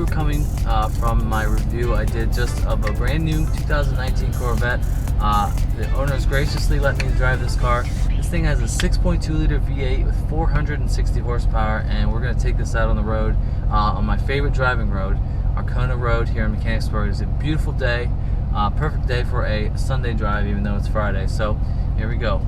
were coming from my review I did just of a brand new 2019 Corvette. The owners graciously let me drive this car. This thing has a 6.2 liter V8 with 460 horsepower, and we're going to take this out on the road on my favorite driving road, Arcona Road here in Mechanicsburg. It's a beautiful day, perfect day for a Sunday drive even though it's Friday. So here we go.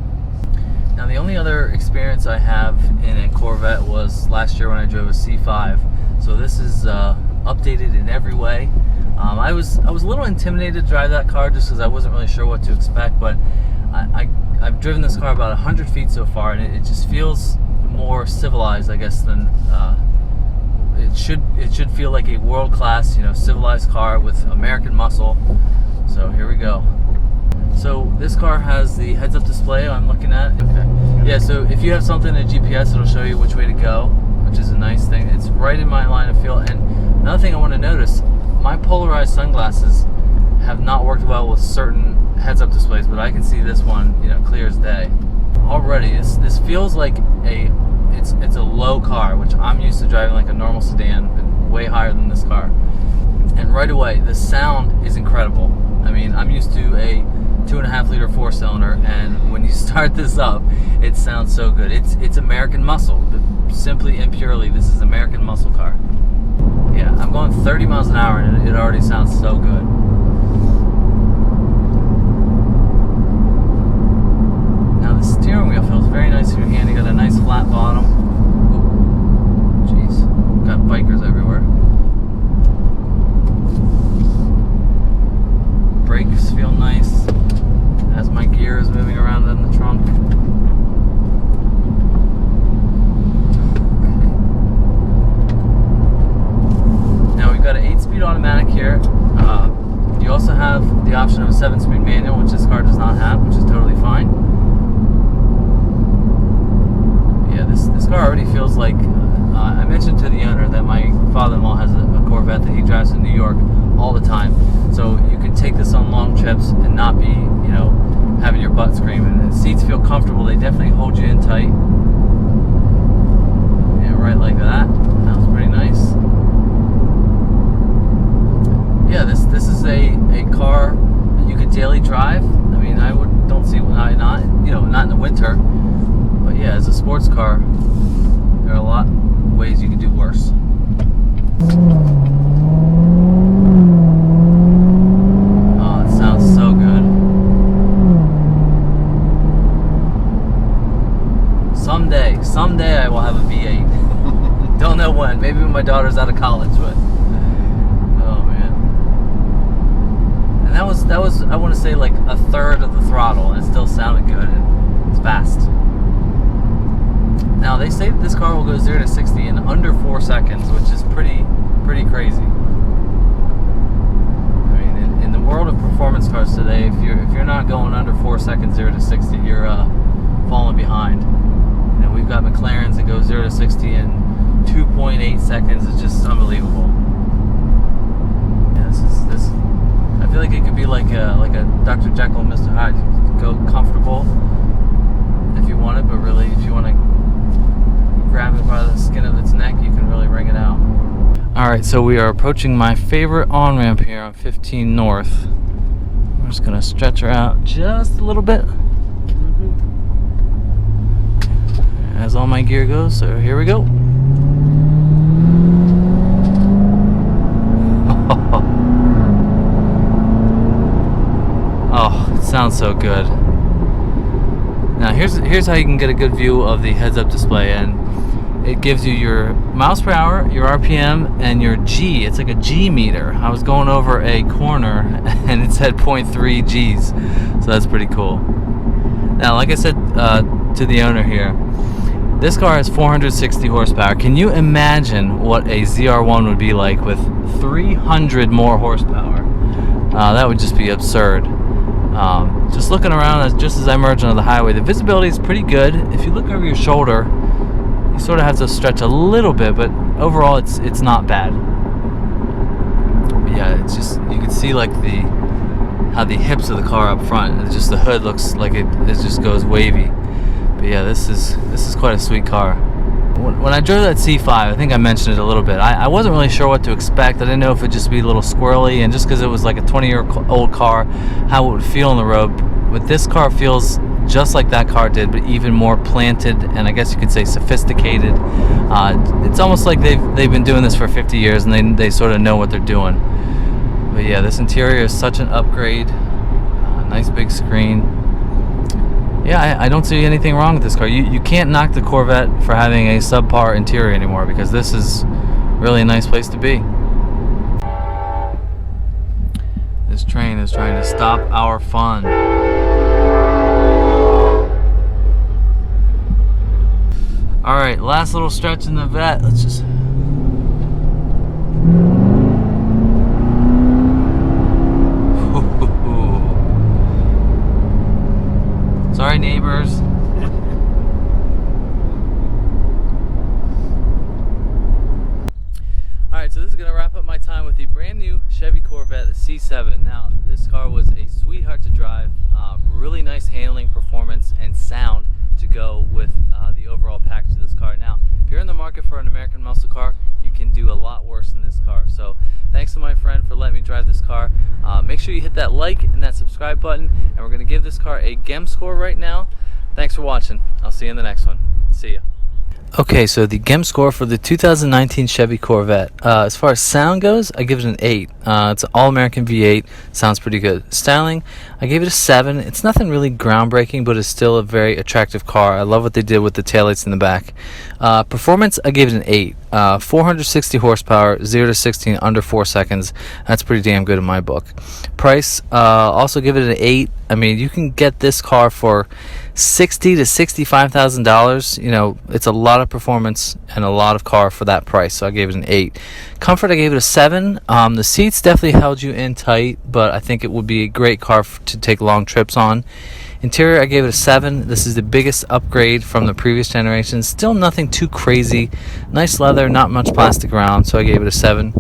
Now the only other experience I have in a Corvette was last year when I drove a C5. So this is updated in every way. I was a little intimidated to drive that car just because I wasn't really sure what to expect, but I've driven this car about 100 feet so far, and it just feels more civilized, I guess, than it should feel like a world-class, civilized car with American muscle. So here we go. So this car has the heads-up display I'm looking at. Okay. Yeah, so if you have something in GPS, it'll show you which way to go, which is a nice thing. It's right in my line of field. And another thing I want to notice, my polarized sunglasses have not worked well with certain heads-up displays, but I can see this one, clear as day. Already, this feels like it's a low car, which I'm used to driving like a normal sedan, but way higher than this car. And right away, the sound is incredible. I mean, I'm used to a 2.5 liter 4-cylinder, and when you start this up, it sounds so good. It's American muscle. Simply and purely, this is American muscle car. Yeah, I'm going 30 miles an hour and it already sounds so good. Now the steering wheel feels very nice in your hand. You got a nice flat bottom. Oh, jeez, got bikers everywhere. Brakes feel nice as my gear is moving around in the trunk. Now we've got an 8-speed automatic here. You also have the option of a 7-speed manual, which this car does not have, which is totally fine. Yeah, this car already feels like, I mentioned to the owner that my father-in-law has a Corvette that he drives in New York all the time. So you can take this on long trips and not be, having your butt screaming. The seats feel comfortable. They definitely hold you in tight. Yeah, right like that. That was pretty nice. Yeah, this is a car that you could daily drive. I mean, don't see why not. Not in the winter. But yeah, as a sports car, there are a lot of ways you could do worse. Oh, it sounds so good. Someday I will have a V8. Don't know when. Maybe when my daughter's out of college, but oh man. And that was I want to say like a third of the throttle, and it still sounded good, and it's fast. Now they say this car will go 0 to 60 in under 4 seconds, which is pretty crazy. I mean, in the world of performance cars today, if you're not going under 4 seconds 0 to 60, you're falling behind. We've got McLarens that go 0 to 60 in 2.8 seconds. It's just unbelievable. Yeah, this. I feel like it could be like a Dr. Jekyll and Mr. Hyde. You could go comfortable if you want it, but really, if you want to grab it by the skin of its neck, you can really wring it out. All right, so we are approaching my favorite on-ramp here on 15 North. I'm just gonna stretch her out just a little bit. As all my gear goes, so here we go. Oh, it sounds so good. Now here's how you can get a good view of the heads-up display, and it gives you your miles per hour, your RPM, and your G. It's like a G meter. I was going over a corner and it said 0.3 Gs, so that's pretty cool. Now, like I said to the owner here, this car has 460 horsepower. Can you imagine what a ZR1 would be like with 300 more horsepower? That would just be absurd. Just looking around, just as I merge onto the highway, the visibility is pretty good. If you look over your shoulder, you sort of have to stretch a little bit, but overall it's not bad. But yeah, it's just, you can see like how the hips of the car up front, it's just the hood looks like it just goes wavy. But yeah, this is quite a sweet car. when I drove that C5, I think I mentioned it a little bit. I wasn't really sure what to expect. I didn't know if it'd just be a little squirrely, and just because it was like a 20-year-old car, how it would feel on the road. But this car feels just like that car did, but even more planted, and I guess you could say sophisticated. It's almost like they've been doing this for 50 years, and they sort of know what they're doing. But yeah, this interior is such an upgrade. Nice big screen. Yeah, I don't see anything wrong with this car. You can't knock the Corvette for having a subpar interior anymore, because this is really a nice place to be. This train is trying to stop our fun. Alright, last little stretch in the vet. Let's just... Sorry, neighbors. Alright, so this is going to wrap up my time with the brand new Chevy Corvette C7. Now, this car was a sweetheart to drive. Really nice handling, performance, and sound to go with the overall package of this car. Now, if you're in the market for an American muscle car, you can do a lot worse than this car. So thanks to my friend for letting me drive this car. Make sure you hit that like and that subscribe button, and we're going to give this car a Gem score right now. Thanks for watching. I'll see you in the next one. See ya. Okay, so the Gem score for the 2019 Chevy Corvette. As far as sound goes, I give it an 8. It's an all-American V8. Sounds pretty good. Styling, I gave it a 7. It's nothing really groundbreaking, but it's still a very attractive car. I love what they did with the taillights in the back. Performance, I gave it an 8. 460 horsepower, 0 to 60 in under 4 seconds. That's pretty damn good in my book. Price, also give it an 8. I mean, you can get this car for $60,000 to $65,000. You know, it's a lot of performance and a lot of car for that price, so I gave it an 8. Comfort, I gave it a 7. The seats definitely held you in tight, but I think it would be a great car to take long trips on. Interior, I gave it a 7. This is the biggest upgrade from the previous generation. Still nothing too crazy. Nice leather, not much plastic around, so I gave it a 7.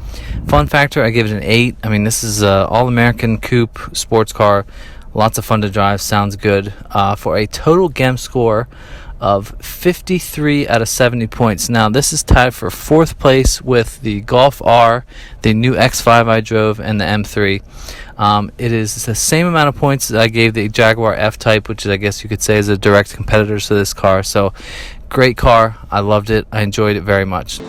Fun factor, I gave it an 8. I mean, this is an all-American coupe sports car. Lots of fun to drive, sounds good. For a total Gem score of 53 out of 70 points. Now, this is tied for 4th place with the Golf R, the new X5 I drove, and the M3. It is the same amount of points that I gave the Jaguar F-Type, which is, I guess you could say, is a direct competitor to this car. So, great car. I loved it. I enjoyed it very much.